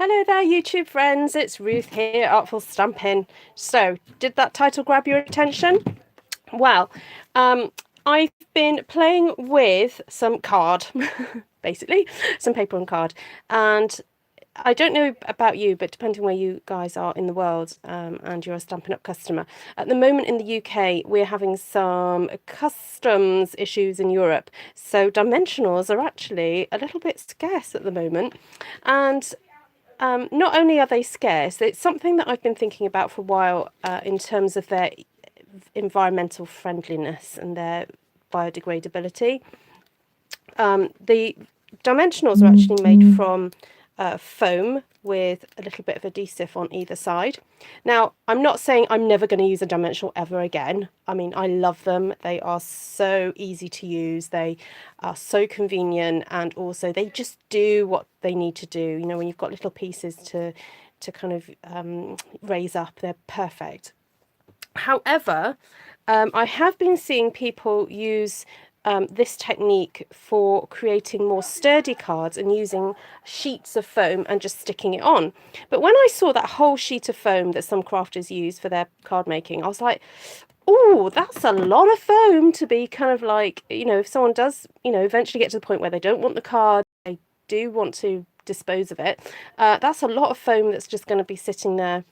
Hello there, YouTube friends. It's Ruth here, Artful Stampin'. So, did that title grab your attention? Well, I've been playing with some card, basically, some paper and card. And I don't know about you, but depending where you guys are in the world and you're a Stampin' Up customer, at the moment in the UK, we're having some customs issues in Europe. So dimensionals are actually a little bit scarce at the moment. And not only are they scarce, it's something that I've been thinking about for a while in terms of their environmental friendliness and their biodegradability. The dimensionals are actually made from foam with a little bit of adhesive on either side. Now, I'm not saying I'm never going to use a dimensional ever again. I mean, I love them. They are so easy to use. They are so convenient, and also they just do what they need to do. You know, when you've got little pieces to kind of raise up, they're perfect. However, I have been seeing people use this technique for creating more sturdy cards and using sheets of foam and just sticking it on. But when I saw that whole sheet of foam that some crafters use for their card making, I was like, oh, that's a lot of foam to be kind of like, you know, if someone does, you know, eventually get to the point where they don't want the card, they do want to dispose of it, that's a lot of foam that's just going to be sitting there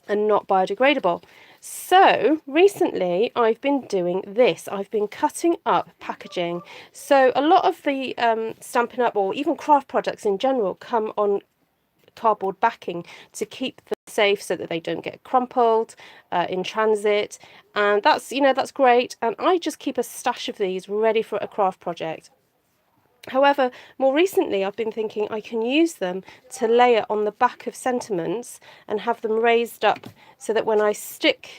and not biodegradable. So recently I've been doing this. I've been cutting up packaging. So a lot of the Stampin' Up or even craft products in general come on cardboard backing to keep them safe so that they don't get crumpled in transit. And that's, you know, that's great. And I just keep a stash of these ready for a craft project. However, more recently I've been thinking I can use them to layer on the back of sentiments and have them raised up so that when I stick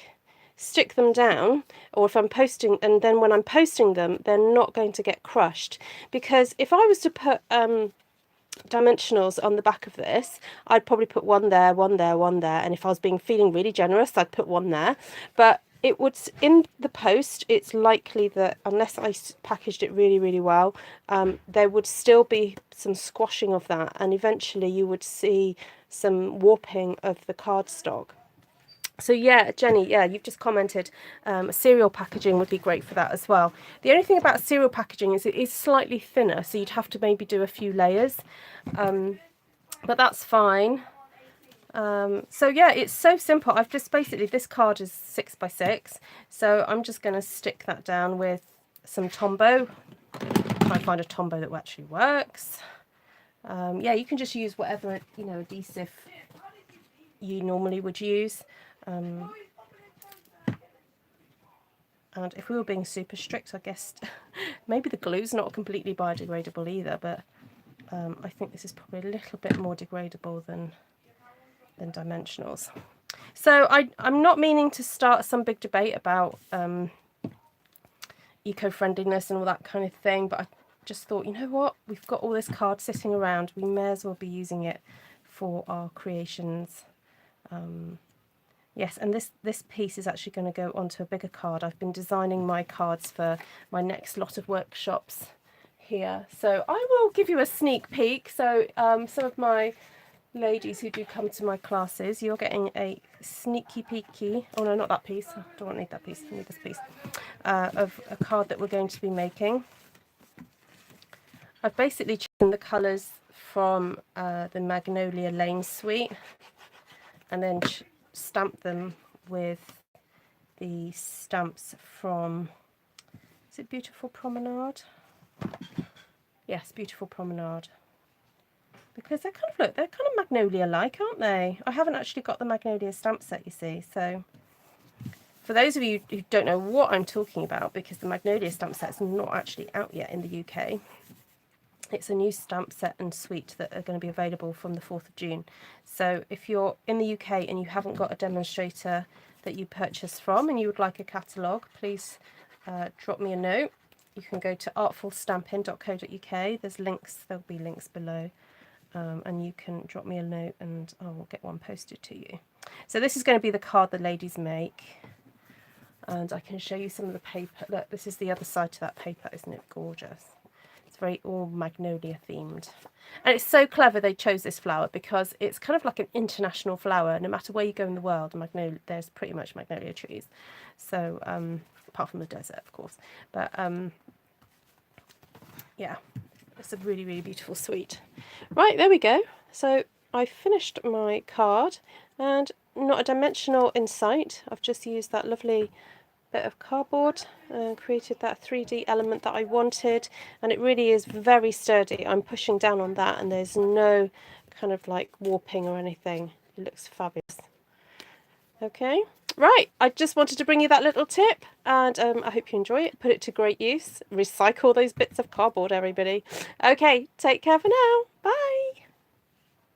them down, or if I'm posting, and then when I'm posting them, they're not going to get crushed. Because if I was to put dimensionals on the back of this, I'd probably put one there, one there, one there, and if I was feeling really generous, I'd put one there. But it would, in the post, it's likely that unless I packaged it really, really well, there would still be some squashing of that, and eventually you would see some warping of the cardstock. So yeah, Jenny, yeah, you've just commented cereal packaging would be great for that as well. The only thing about cereal packaging is it is slightly thinner, so you'd have to maybe do a few layers, but that's fine. So yeah, it's so simple. I've just basically, this card is 6 by 6, so I'm just going to stick that down with some Tombow. Try and find a Tombow that actually works. Yeah, you can just use whatever, you know, adhesive you normally would use. And if we were being super strict, I guess maybe the glue's not completely biodegradable either, but I think this is probably a little bit more degradable than dimensionals. So I'm not meaning to start some big debate about eco-friendliness and all that kind of thing, but I just thought, you know what, we've got all this card sitting around, we may as well be using it for our creations. Yes, and this piece is actually going to go onto a bigger card. I've been designing my cards for my next lot of workshops here, so I will give you a sneak peek. So some of my ladies who do come to my classes, you're getting a sneaky peeky, oh no, not that piece, I don't need that piece, I need this piece, of a card that we're going to be making. I've basically chosen the colours from the Magnolia Lane suite and then stamped them with the stamps from, is it Beautiful Promenade? Yes, Beautiful Promenade. Because they're kind of, they're kind of Magnolia-like, aren't they? I haven't actually got the Magnolia stamp set, you see. So for those of you who don't know what I'm talking about, because the Magnolia stamp set is not actually out yet in the UK, it's a new stamp set and suite that are going to be available from the 4th of June. So if you're in the UK and you haven't got a demonstrator that you purchase from and you would like a catalogue, please drop me a note. You can go to artfulstampin.co.uk. There's links, there'll be links below. And you can drop me a note and I will get one posted to you. So this is going to be the card the ladies make, and I can show you some of the paper. Look, this is the other side to that paper, isn't it gorgeous? It's very all magnolia themed. And it's so clever they chose this flower because it's kind of like an international flower. No matter where you go in the world, there's pretty much magnolia trees. So, apart from the desert, of course. But yeah, it's a really, really beautiful suite. Right, there we go. So I finished my card, and not a dimensional in sight. I've just used that lovely bit of cardboard and created that 3D element that I wanted, and it really is very sturdy. I'm pushing down on that and there's no kind of like warping or anything. It looks fabulous. Okay, right, I just wanted to bring you that little tip, and I hope you enjoy it. Put it to great use. Recycle those bits of cardboard, everybody. Okay, take care for now.